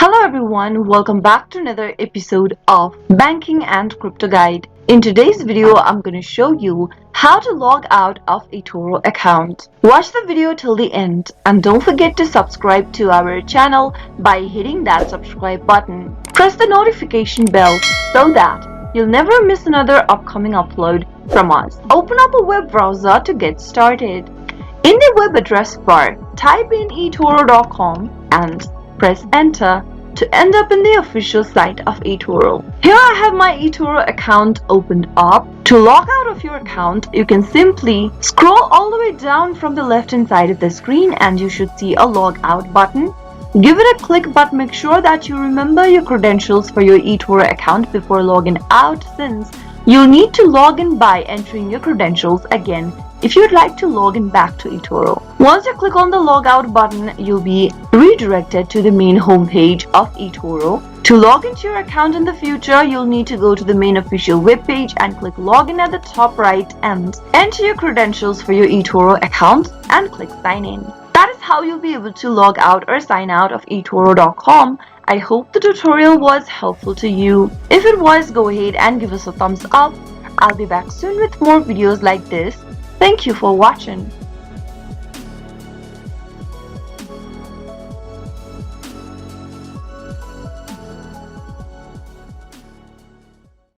Hello everyone, welcome back to another episode of Banking and Crypto Guide. In today's video, I'm going to show you how to log out of eToro account. Watch the video till the end and don't forget to subscribe to our channel by hitting that subscribe button. Press the notification bell so that you'll never miss another upcoming upload from us. Open up a web browser to get started. In the web address bar, type in eToro.com and press enter to end up in the official site of eToro. Here I have my eToro account opened up. To log out of your account, you can simply scroll all the way down from the left hand side of the screen and you should see a log out button. Give it a click, but make sure that you remember your credentials for your eToro account before logging out, since you'll need to log in by entering your credentials again if you'd like to log in back to eToro. Once you click on the logout button, you'll be redirected to the main homepage of eToro. To log into your account in the future, you'll need to go to the main official webpage and click login at the top right and enter your credentials for your eToro account and click sign in. That is how you'll be able to log out or sign out of eToro.com. I hope the tutorial was helpful to you. If it was, go ahead and give us a thumbs up. I'll be back soon with more videos like this. Thank you for watching.